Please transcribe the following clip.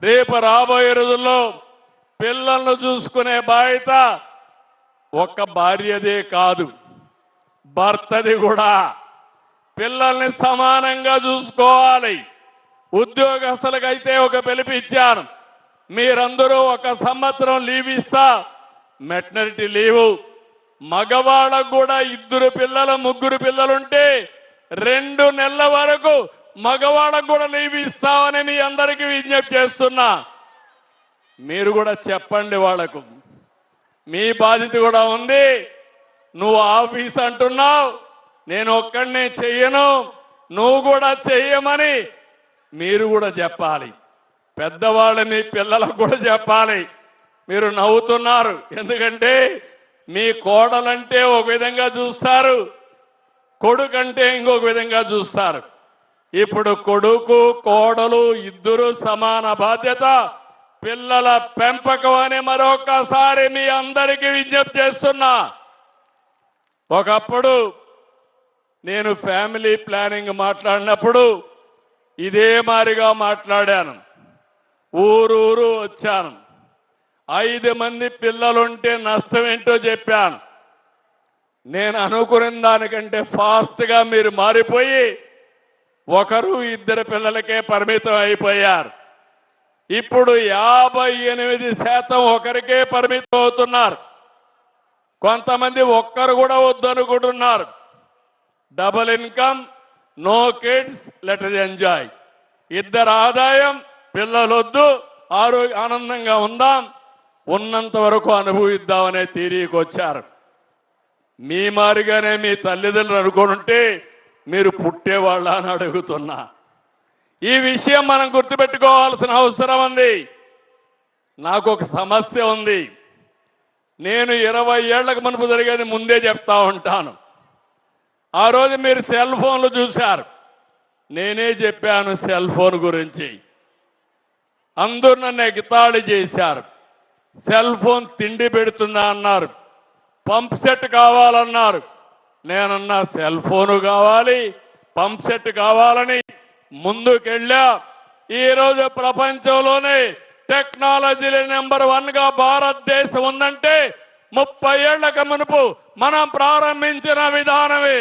రేపు రాబోయే రోజుల్లో పిల్లలను చూసుకునే బాధ్యత ఒక్క భార్యదే కాదు, భర్తది కూడా. పిల్లల్ని సమానంగా చూసుకోవాలి. ఉద్యోగస్తులకైతే ఒక పిలిపిచ్చాను, మీరందరూ 1 సంవత్సరం లీవ్ ఇస్తా, మెటర్నిటీ లీవు. మగవాళ్ళకు కూడా 2 పిల్లలు 3 పిల్లలుంటే 2 నెలల వరకు మగవాళ్ళకు కూడా లీవ్ ఇస్తామని మీ అందరికీ విజ్ఞప్తి చేస్తున్నా. మీరు కూడా చెప్పండి వాళ్లకు. మీ బాధ్యత కూడా ఉంది. నువ్వు ఆఫీస్ అంటున్నావు, నేను ఒక్కడినే చెయ్యను, నువ్వు కూడా చెయ్యమని మీరు కూడా చెప్పాలి. పెద్దవాళ్ళు మీ పిల్లలకు కూడా చెప్పాలి. మీరు నవ్వుతున్నారు, ఎందుకంటే మీ కోడలంటే ఒక విధంగా చూస్తారు, కొడుకంటే ఇంకొక విధంగా చూస్తారు. ఇప్పుడు కొడుకు కోడలు 2 సమాన బాధ్యత. పిల్లల పెంపకం అని మరొకసారి మీ అందరికీ విజ్ఞప్తి చేస్తున్నా. ఒకప్పుడు నేను ఫ్యామిలీ ప్లానింగ్ మాట్లాడినప్పుడు ఇదే మారిగా మాట్లాడాను. ఊరూరు వచ్చాను. 5 మంది పిల్లలుంటే నష్టం ఏంటో చెప్పాను. నేను అనుకున్న దానికంటే ఫాస్ట్గా మీరు మారిపోయి 1-2 పిల్లలకే పరిమితం అయిపోయారు. ఇప్పుడు 58% ఒకరికే పరిమితం అవుతున్నారు. కొంతమంది ఒక్కరు కూడా వద్దనుకుంటున్నారు. Double income, no kids, let us enjoy. 2 ఆదాయం, పిల్లలొద్దు, ఆనందంగా ఉందాం, ఉన్నంత వరకు అనుభవిద్దామనే తీరికి వచ్చారు. మీ మారిగానే మీ తల్లిదండ్రులు అనుకుంటే మీరు పుట్టేవాళ్ళ అని అడుగుతున్నా. ఈ విషయం మనం గుర్తుపెట్టుకోవాల్సిన అవసరం ఉంది. నాకు ఒక సమస్య ఉంది. నేను 20 ఏళ్లకు మునుపు జరిగేది ముందే చెప్తా ఉంటాను. ఆ రోజు మీరు సెల్ ఫోన్లు చూశారు, నేనే చెప్పాను సెల్ ఫోన్ గురించి. అందరూ నన్ను ఎగతాళి చేశారు. సెల్ ఫోన్ తిండి పెడుతుందా అన్నారు, పంప్ సెట్ కావాలన్నారు. నేనన్నా సెల్ ఫోను కావాలి, పంప్ సెట్ కావాలని ముందుకెళ్ళా. ఈరోజు ప్రపంచంలోనే టెక్నాలజీలో నెంబర్ 1గా భారతదేశం ఉందంటే 30 ఏళ్లకు మునుపు మనం ప్రారంభించిన విధానమే.